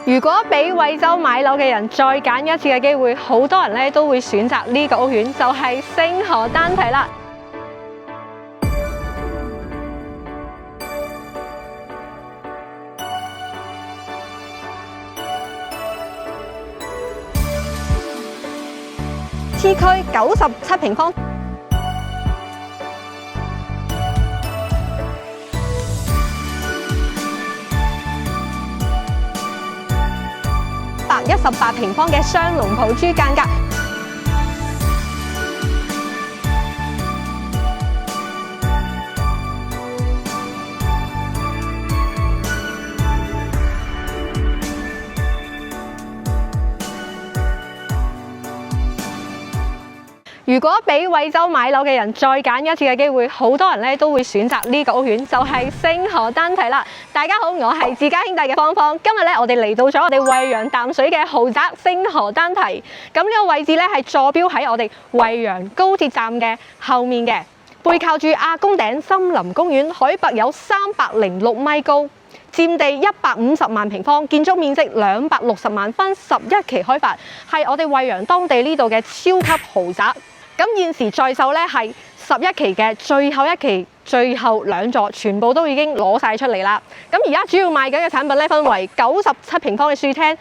如果俾惠州買樓嘅人再揀一次嘅機會，好多人咧都會選擇呢個屋苑，就係星河丹提啦。T 區97平方。118平方嘅雙龍抱珠間隔，如果俾惠州買樓嘅人再揀一次嘅機會，好多人咧都會選擇呢個屋苑，就係星河丹提啦。大家好，我係自家兄弟嘅芳芳。今日咧，我哋嚟到咗我哋惠陽淡水嘅豪宅星河丹提。咁呢個位置咧係坐標喺我哋惠陽高鐵站嘅後面嘅，背靠住亞公頂森林公園，海拔有306米高。佔地150萬平方，建築面積260萬，分11期開發，係我哋惠陽當地呢度嘅超級豪宅。咁現時在售咧係11期嘅最後一期，最後2座全部都已經攞晒出嚟啦。咁而家主要賣緊嘅產品咧，分為97平方嘅樹廳、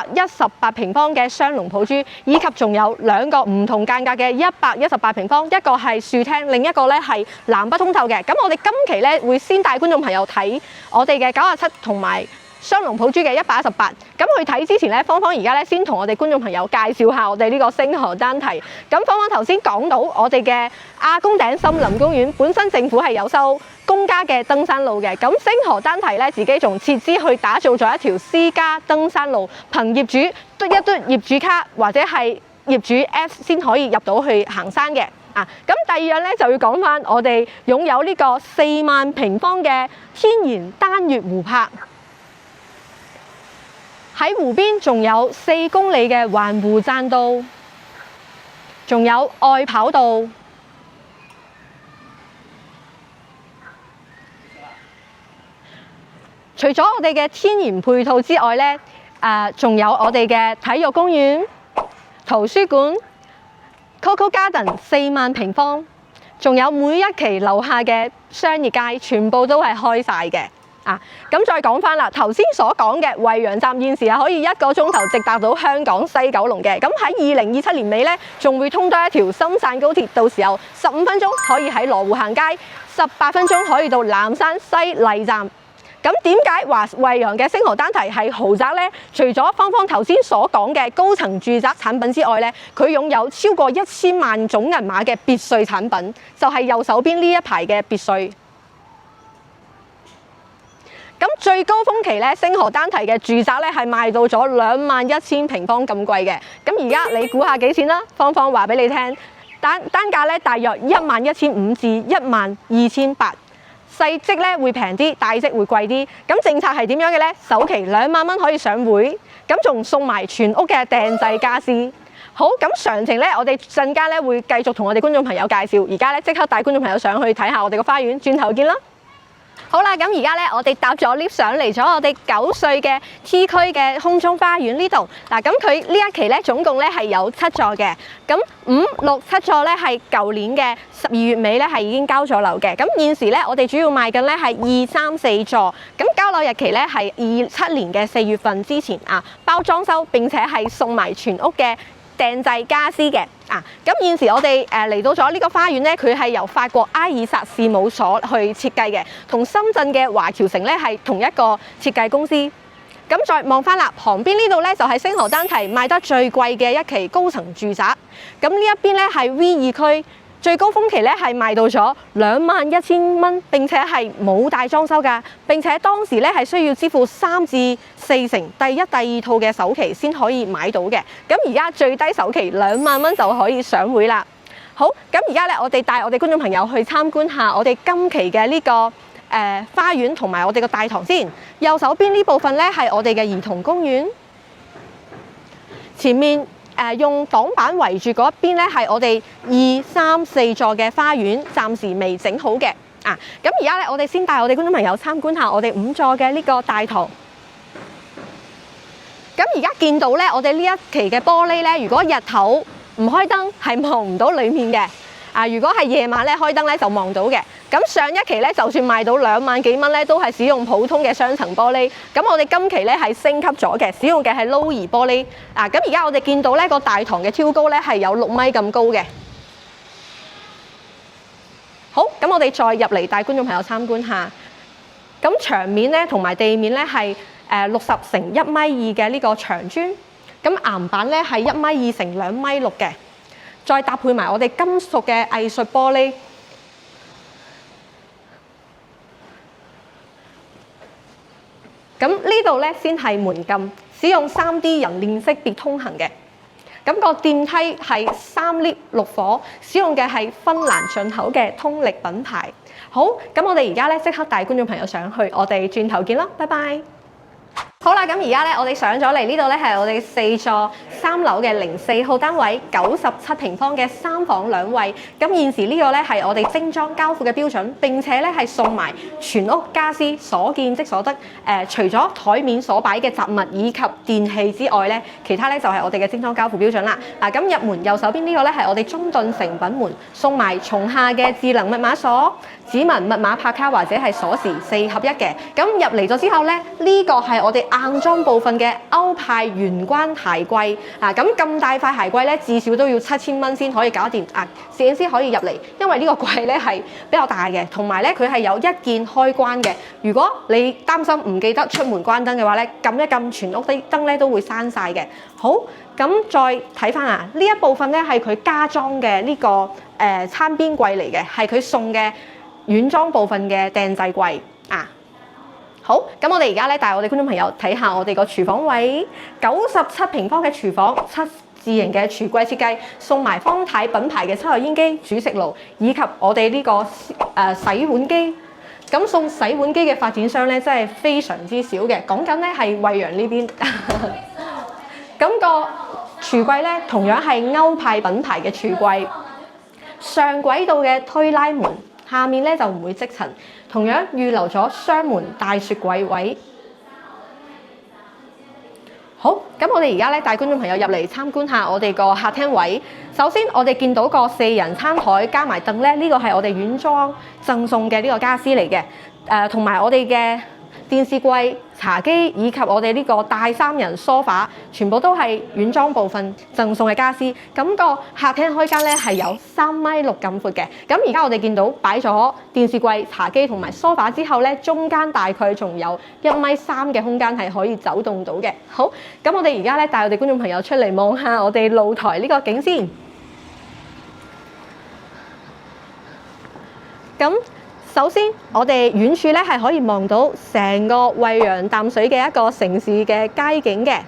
118平方嘅雙龍抱珠，以及仲有2個唔同間隔嘅118平方，一個係樹廳，另一個咧係南北通透嘅。咁我哋今期咧會先帶觀眾朋友睇我哋嘅97同埋雙龍抱珠嘅118。咁去睇之前咧，芳芳而家咧先同我哋觀眾朋友介紹下我哋呢個星河丹提。咁芳芳頭先講到我哋嘅亞公頂森林公園本身政府係有收公家嘅登山路嘅，咁星河丹提咧自己仲設資去打造咗一條私家登山路，憑業主嘟一嘟業主卡或者係業主 App 先可以入到去行山嘅。咁第二樣咧就要講翻我哋擁有呢個4萬平方嘅天然單月湖泊。喺湖邊仲有4公里嘅環湖棧道，仲有外跑道。除咗我哋嘅天然配套之外咧，仲有我哋嘅體育公園、圖書館、Coco Garden 4萬平方，仲有每一期樓下嘅商業街，全部都係開晒嘅。咁再講翻啦，頭先所講嘅惠陽站現時係可以1個鐘頭直達到香港西九龍嘅。咁喺2027年尾咧，仲會通多一條深汕高鐵，到時候15分鐘可以喺羅湖行街，18分鐘可以到南山西麗站。咁點解話惠陽嘅星河丹提係豪宅呢？除咗芳芳頭先所講嘅高層住宅產品之外咧，佢擁有超過1000萬總銀碼嘅別墅產品，就係右手邊呢一排嘅別墅。咁最高峰期咧，星河丹提嘅住宅咧係賣到咗21000平方咁貴嘅。咁而家你估下幾錢啦？芳芳話俾你聽，單價咧大約11500至12800，細則咧會平啲，大則會貴啲。咁政策係點樣嘅咧？首期2萬蚊可以上會，咁仲送埋全屋嘅訂製家私。好，咁詳情咧，我哋陣間咧會繼續同我哋觀眾朋友介紹。而家咧即刻帶觀眾朋友上去睇下我哋個花園，轉頭見啦！好啦，咁而家咧，我哋搭咗 lift 上嚟咗我哋9歲嘅 T 區嘅空中花園呢度。嗱，咁佢呢一期咧總共咧係有7座嘅。咁5、6、7座咧係舊年嘅12月尾咧係已經交咗樓嘅。咁現時咧我哋主要賣緊咧係2、3、4座。咁交樓日期咧係27年嘅4月份之前包裝修並且係送埋全屋嘅訂製家私嘅。咁現時我哋嚟到咗呢個花園咧，佢係由法國埃爾薩事務所去設計嘅，同深圳嘅華僑城咧係同一個設計公司。咁再望翻啦，旁邊呢度咧就係星河丹提賣得最貴嘅一期高層住宅。咁呢一邊咧係 V2區。最高峰期咧係賣到咗21000蚊，並且係冇大裝修㗎，並且當時咧係需要支付3至4成第一、第二套嘅首期先可以買到嘅。咁而家最低首期2萬蚊就可以上會啦。好，咁而家咧我哋帶我哋觀眾朋友去參觀下我哋今期嘅呢個花園同埋我哋個大堂先。右手邊呢部分咧係我哋嘅兒童公園，前面用擋板圍住嗰一邊咧，係我哋2、3、4座嘅花園，暫時未整好嘅。咁而家咧，我哋先帶我哋觀眾朋友參觀下我哋5座嘅呢個大堂。咁而家見到咧，我哋呢一期嘅玻璃咧，如果日頭唔開燈係望唔到裡面嘅。如果係夜晚咧開燈咧就望到嘅。咁上一期咧就算賣到2萬幾蚊咧，都係使用普通嘅雙層玻璃。咁我哋今期咧係升級咗嘅，使用嘅係 Low-E 玻璃。咁而家我哋見到咧個大堂嘅挑高咧係有6米咁高嘅。好，咁我哋再入嚟帶觀眾朋友參觀下。咁牆面咧同埋地面咧係60乘1.2米嘅呢個牆磚。咁岩板咧係1.2米乘2.6米嘅。再搭配埋我哋金屬嘅藝術玻璃，咁呢度咧先係門禁，使用3D 人臉識別通行嘅。咁個電梯係3 lift 6火，使用嘅係芬蘭進口嘅通力品牌。好，咁我哋而家咧即刻帶觀眾朋友上去，我哋轉頭見啦，拜拜。好啦，咁而家咧，我哋上咗嚟呢度咧，係我哋4座3樓嘅04號單位，97平方嘅3房2衛。咁現時呢個咧係我哋精裝交付嘅標準，並且咧係送埋全屋家私所見即所得。除咗台面所擺嘅雜物以及電器之外咧，其他咧就係我哋嘅精裝交付標準啦。咁入門右手邊呢個咧係我哋中盾成品門，送埋松下嘅智能密碼鎖、指紋密碼拍卡或者係鎖匙4合1嘅。咁入嚟咗之後咧，呢個係我哋硬裝部分嘅歐派玄關鞋櫃。咁大塊鞋櫃咧，至少都要7000蚊先可以搞掂。攝影師可以入嚟，因為呢個櫃咧係比較大嘅，同埋咧佢係有一鍵開關嘅。如果你擔心唔記得出門關燈嘅話咧，撳一撳全屋啲燈咧都會閂晒嘅。好，咁再睇翻呢一部分咧係佢加裝嘅呢個餐邊櫃嚟嘅，係佢送嘅軟裝部分嘅訂製櫃。好，咁我哋而家咧帶我哋觀眾朋友睇下我哋個廚房位，97平方嘅廚房，7字形嘅櫥櫃設計，送埋方太品牌嘅抽油煙機、煮食爐，以及我哋呢個洗碗機。咁送洗碗機嘅發展商咧，真係非常之少嘅。講緊咧係惠陽呢邊。咁個櫥櫃咧，同樣係歐派品牌嘅櫥櫃，上軌道嘅推拉門。下面咧就唔會積塵，同樣預留咗雙門大雪櫃位。好，咁我哋而家咧帶觀眾朋友入嚟參觀下我哋個客廳位。首先我哋見到個4人餐台加埋凳咧，呢個係我哋軟裝贈送嘅呢個家私嚟嘅。同埋我哋嘅電視櫃、茶幾以及我哋呢個大3人梳化，全部都係軟裝部分贈送嘅家私。咁個客廳開間咧係有3.6米咁闊嘅。咁而家我哋見到擺咗電視櫃、茶几同埋梳化之後咧，中間大概仲有1.3米嘅空間係可以走動到嘅。好，咁我哋而家咧帶我哋觀眾朋友出嚟望下我哋露台呢個景先。咁首先，我哋遠處咧係可以望到成個惠陽淡水嘅一個城市嘅街景嘅。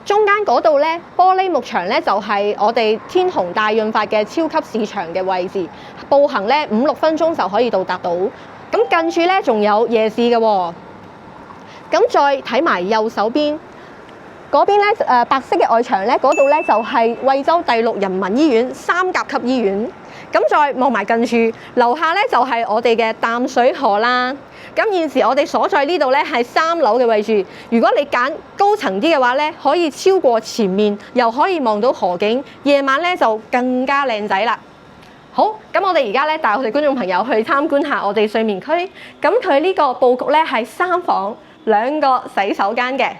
中間嗰度咧，玻璃幕牆咧就係我哋天虹大潤發嘅超級市場嘅位置，步行咧5-6分鐘就可以到達到。咁近處咧仲有夜市嘅喎。咁再睇埋右手邊嗰邊咧，白色嘅外牆咧，嗰度咧就係惠州第6人民醫院3甲級醫院。咁再望埋近處，樓下咧就係我哋嘅淡水河啦。咁現時我哋所在呢度咧係3樓嘅位置。如果你揀高層啲嘅話咧，可以超過前面，又可以望到河景。夜晚咧就更加靚仔啦。好，咁我哋而家咧帶我哋觀眾朋友去參觀下我哋睡眠區。咁佢呢個佈局咧係3房2個洗手間嘅。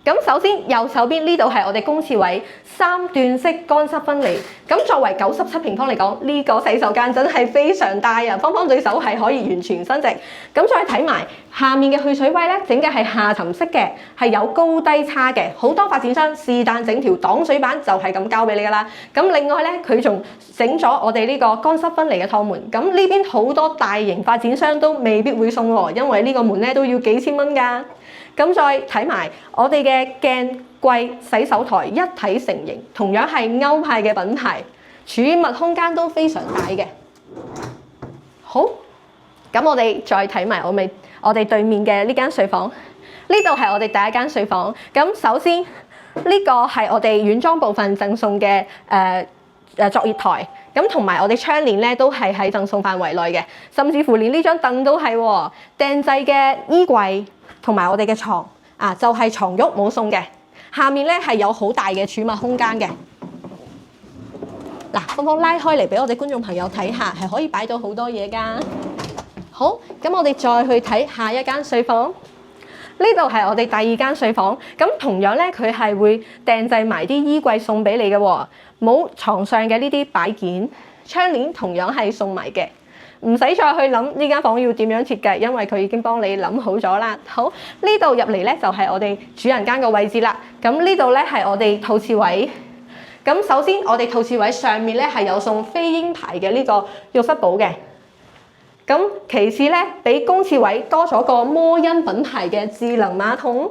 咁首先右手邊呢度係我哋公廁位，3段式乾濕分離。咁作為97平方嚟講，呢個洗手間真係非常大啊！方方對手係可以完全伸直。咁再睇埋下面嘅去水位咧，整嘅係下沉式嘅，係有高低差嘅。好多發展商是但整條擋水板就係咁交俾你噶啦。咁另外咧，佢仲整咗我哋呢個乾濕分離嘅趟門。咁呢邊好多大型發展商都未必會送喎，因為呢個門咧都要幾千蚊㗎。咁再睇埋我哋嘅鏡櫃洗手台一體成型，同樣係歐派嘅品牌，儲物空間都非常大嘅。好，咁我哋再睇埋我哋對面嘅呢間睡房，呢度係我哋第一間睡房。咁首先呢個係我哋軟裝部分贈送嘅作業台，咁同埋我哋窗簾咧都係喺贈送範圍內嘅，甚至乎連呢張凳都係喎，訂製嘅衣櫃。同埋我哋嘅床就係床褥冇送嘅，下面咧係有好大嘅儲物空間嘅。嗱，芳芳拉開嚟俾我哋觀眾朋友睇下，係可以擺到好多嘢㗎。好，咁我哋再去睇下一間睡房。呢度係我哋第二間睡房，咁同樣咧佢係會訂製埋啲衣櫃送俾你嘅喎，冇床上嘅呢啲擺件，窗簾同樣係送埋嘅，唔使再去諗呢間房要點樣設計，因為佢已經幫你諗好咗啦。好，呢度入嚟咧就係我哋主人間嘅位置啦。咁呢度咧係我哋套廁位。咁首先我哋套廁位上面咧係有送飛鷹牌嘅呢個浴室寶嘅。咁其次咧，比公廁位多咗個摩恩品牌嘅智能馬桶。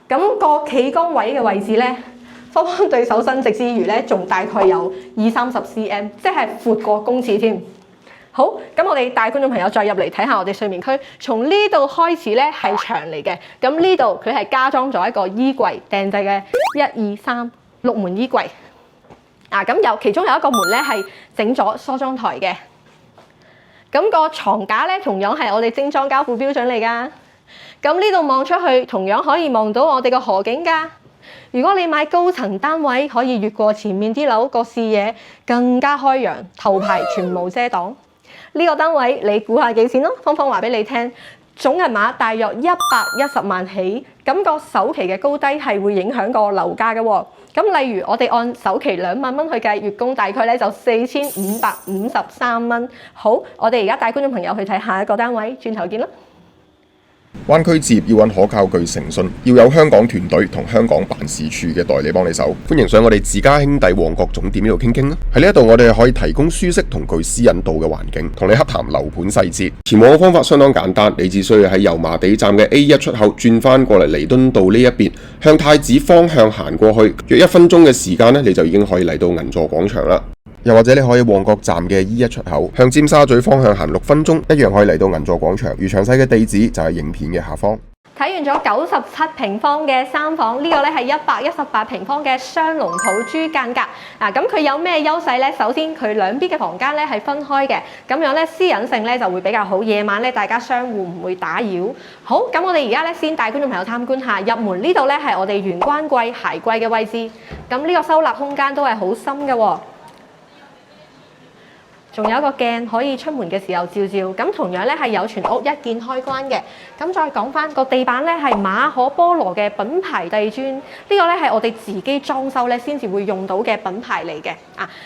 咁個企缸位嘅位置咧，芳芳對手伸直之餘咧，仲大概有20-30 cm， 即係闊過公廁添。好，咁我哋帶觀眾朋友再入嚟睇下我哋睡眠區。從呢度開始咧係牆嚟嘅，咁呢度佢係加裝咗一個衣櫃，訂製嘅1、2、3、6門衣櫃。咁其中有一個門咧係整咗梳妝台嘅。咁個床架咧，同樣係我哋精裝交付標準嚟㗎。咁呢度望出去，同樣可以望到我哋個河景㗎。如果你買高層單位，可以越過前面啲樓，個視野更加開揚，頭排全無遮擋。呢個單位你估下幾錢咯？芳芳話俾你聽，總銀碼大約110萬起。咁個首期嘅高低係會影響個樓價嘅喎。咁例如我哋按首期2萬蚊去計，月供大概咧就4553蚊。好，我哋而家帶觀眾朋友去睇下一個單位，轉頭見啦。灣區置業要揾可靠具誠信，要有香港團隊同香港辦事處嘅代理幫你手。歡迎上我哋自家兄弟旺角總店呢度傾傾啦。喺呢一度我哋可以提供舒適同具私隱度嘅環境，同你洽談樓盤細節。前往嘅方法相當簡單，你只需要喺油麻地站嘅 A1 出口轉翻過嚟彌敦道呢一邊，向太子方向行過去，約1分鐘嘅時間呢，你就已經可以嚟到銀座廣場啦。又或者你可以旺角站嘅 E1 出口向尖沙咀方向行6分鐘，一樣可以嚟到銀座廣場。而詳細嘅地址就係影片嘅下方。睇完咗97平方嘅3房，呢個咧係118平方嘅雙龍土豬間隔。咁佢有咩優勢咧？首先佢兩邊嘅房間咧係分開嘅，咁樣咧私隱性咧就會比較好。夜晚咧大家相互唔會打擾。好，咁我哋而家咧先帶觀眾朋友參觀下入門呢度咧係我哋玄關櫃、鞋櫃嘅位置。咁呢個收納空間都係好深嘅喎。仲有一個鏡可以出門嘅時候照照，咁同樣咧係有全屋一鍵開關嘅。咁再講翻個地板咧係馬可波羅嘅品牌地磚，呢個咧係我哋自己裝修咧先至會用到嘅品牌嚟嘅。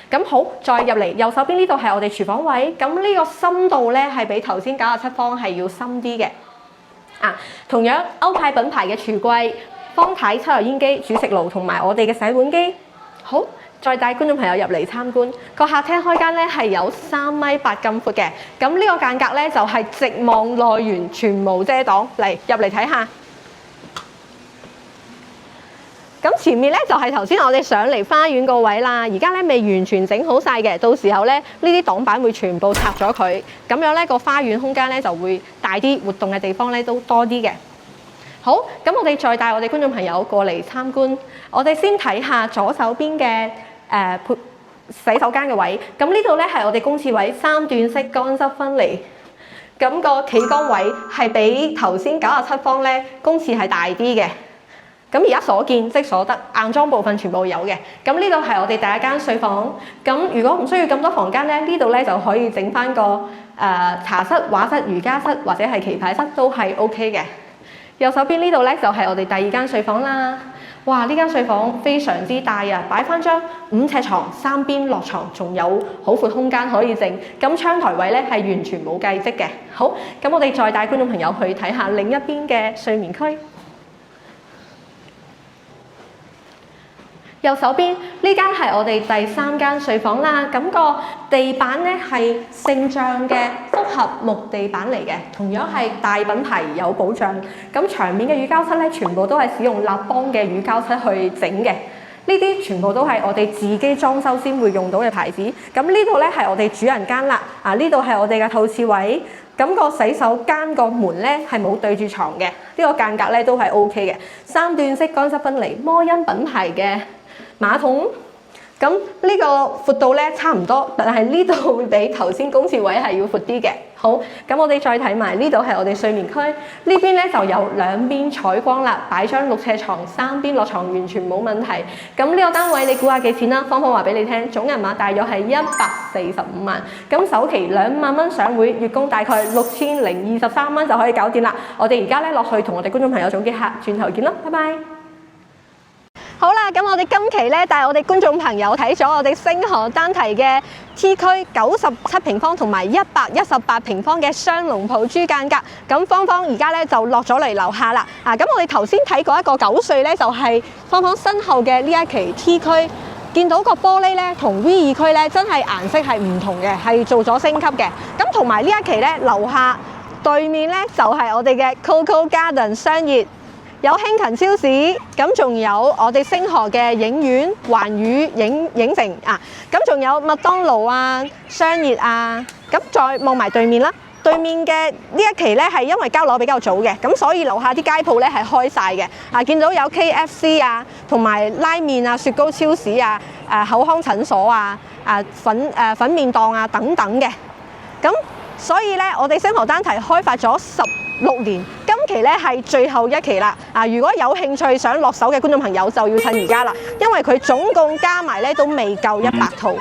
咁好，再入嚟右手邊呢度係我哋廚房位，咁呢個深度咧係比頭先97方係要深啲嘅。同樣歐派品牌嘅櫥櫃、方太抽油煙機、煮食爐同埋我哋嘅洗碗機。好。再帶觀眾朋友入嚟參觀，個客廳開間咧係有3.8米咁闊嘅，咁呢個間隔咧就係直望內園，全無遮擋。嚟入嚟睇下。咁前面咧就係頭先我哋上嚟花園個位啦，而家咧未完全整好晒嘅，到時候咧呢啲擋板會全部拆咗佢，咁樣咧個花園空間咧就會大啲，活動嘅地方咧都多啲嘅。好，咁我哋再帶我哋觀眾朋友過嚟參觀，我哋先睇下左手邊嘅洗手間嘅位，咁呢度咧係我哋公廁位3段式乾濕分離，咁個企缸位係比頭先97方咧公廁係大啲嘅，咁而家所見即所得，硬裝部分全部有嘅。咁呢度係我哋第一間睡房，咁如果唔需要咁多房間咧，呢度咧就可以整翻個茶室、畫室、瑜伽室或者係棋牌室都係 OK 嘅。右手邊呢度咧就係我哋第二間睡房啦。哇！呢間睡房非常之大啊，擺翻張5尺床，3邊落床，仲有好闊空間可以整。咁窗台位咧係完全冇計積嘅。好，咁我哋再帶觀眾朋友去睇下另一邊嘅睡眠區。右手邊呢間係我哋第3間睡房啦，咁個地板咧係聖象嘅複合木地板嚟嘅，同樣係大品牌有保障。咁牆面嘅乳膠漆咧，全部都係使用立邦嘅乳膠漆去整嘅，呢啲全部都係我哋自己裝修先會用到嘅牌子。咁呢度咧係我哋主人間啦，呢度係我哋嘅套廁位。咁個洗手間個門咧係冇對住床嘅，呢個間隔咧都係 OK 嘅。3段式乾濕分離，摩恩品牌嘅馬桶，咁呢個闊度咧差唔多，但係呢度會比頭先公廁位係要闊啲嘅。好，咁我哋再睇埋呢度係我哋睡眠區，呢邊咧就有兩邊採光啦，擺張6尺床，三邊落床完全冇問題。咁呢個單位你估下幾錢啦？芳芳話俾你聽，總銀碼大約係145萬，咁首期2萬蚊上會，月供大概6023蚊就可以搞掂啦。我哋而家咧落去同我哋觀眾朋友總結下，轉頭見啦，拜拜。好啦，咁我哋今期咧帶我哋觀眾朋友睇咗我哋星河單堤嘅 T 區97平方同埋118平方嘅雙龍鋪珠間隔。咁芳芳而家咧就落咗嚟樓下啦。咁我哋頭先睇過一個9歲咧，就係芳芳身後嘅呢一期 T 區，見到個玻璃咧同 V2 區咧真係顏色係唔同嘅，係做咗升級嘅。咁同埋呢一期咧樓下對面咧就係我哋嘅 Coco Garden 商業。有興勤超市，咁仲有我哋星河嘅影院、環宇影城啊，咁仲有麥當勞啊、商業啊，咁再望埋對面啦。對面嘅呢一期咧係因為交樓比較早嘅，咁所以樓下啲街鋪咧係開晒嘅。見到有 KFC 啊，同埋拉麵啊、雪糕超市啊、口腔診所啊、粉麵檔啊等等嘅。咁所以咧，我哋星河單堤開發咗16年，今期咧係最後一期啦。如果有興趣想落手嘅觀眾朋友，就要趁而家啦，因為佢總共加埋咧都未夠100套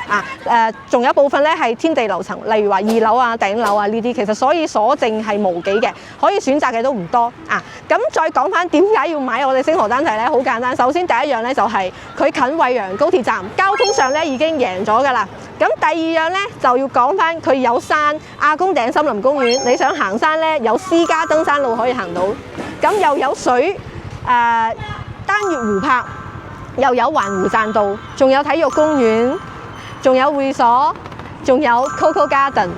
仲有部分咧係天地樓層，例如話2樓啊、頂樓啊呢啲，其實所以所剩係無幾嘅，可以選擇嘅都唔多咁再講翻點解要買我哋星河單堤咧？好簡單，首先第一樣咧就係佢近惠陽高鐵站，交通上咧已經贏咗㗎啦。咁第二樣咧就要講翻佢有山，亞公頂森林公園，你想行山咧有私家登山路可以行到，咁又有水，單月湖泊，又有環湖棧道，仲有體育公園，仲有會所，仲有 Coco Garden，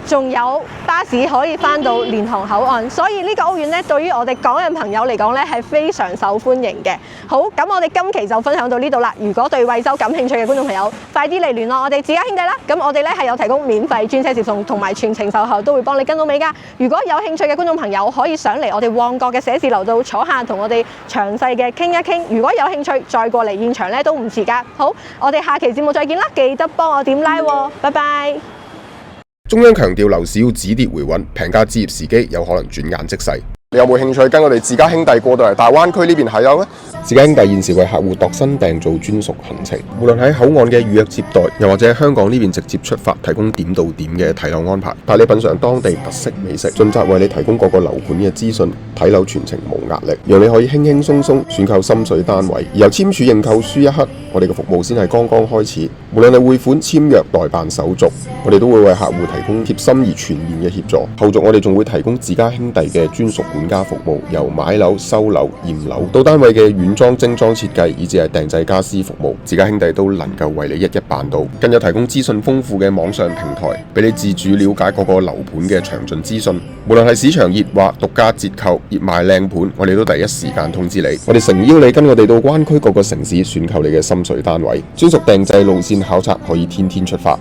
仲有巴士可以返到蓮塘口岸，所以呢個屋苑咧對於我哋港人朋友嚟講咧係非常受歡迎嘅。好，咁我哋今期就分享到呢度啦。如果對惠州感興趣嘅觀眾朋友，快啲嚟聯絡我哋自家兄弟啦。咁我哋咧係有提供免費專車接送同埋全程售後，都會幫你跟到尾㗎。如果有興趣嘅觀眾朋友，可以上嚟我哋旺角嘅寫字樓度坐下，同我哋詳細嘅傾一傾。如果有興趣，再過嚟現場咧都唔遲㗎。好，我哋下期節目再見啦，記得幫我點 like 喎，拜拜。中央強調樓市要止跌回穩，平價置業時機有可能轉眼即逝。你有冇興趣跟我哋自家兄弟過到嚟大灣區呢邊睇樓呢？自家兄弟現時為客戶度身訂造專屬行程，無論喺口岸嘅預約接待，又或者喺香港呢邊直接出發，提供點到點嘅睇樓安排，帶你品嚐當地特色美食，盡責為你提供各個樓盤嘅資訊，睇樓全程無壓力，讓你可以輕輕鬆鬆選購心水單位。而由簽署認購書一刻，我哋嘅服務先係剛剛開始。無論係匯款、簽約、代辦手續，我哋都會為客戶提供貼心而全面嘅協助。後續我哋仲會提供自家兄弟嘅專屬管家服務，由買樓、收樓、驗樓到單位嘅軟裝、精裝設計，以至係訂製家私服務，自家兄弟都能夠為你一一辦到。更有提供資訊豐富嘅網上平台，俾你自主了解各個樓盤嘅詳盡資訊。無論係市場熱話、獨家折扣、熱賣靚盤，我哋都第一時間通知你。我哋誠邀你跟我哋到灣區各個城市選購你嘅心水單位，專屬訂製路線考察可以天天出發。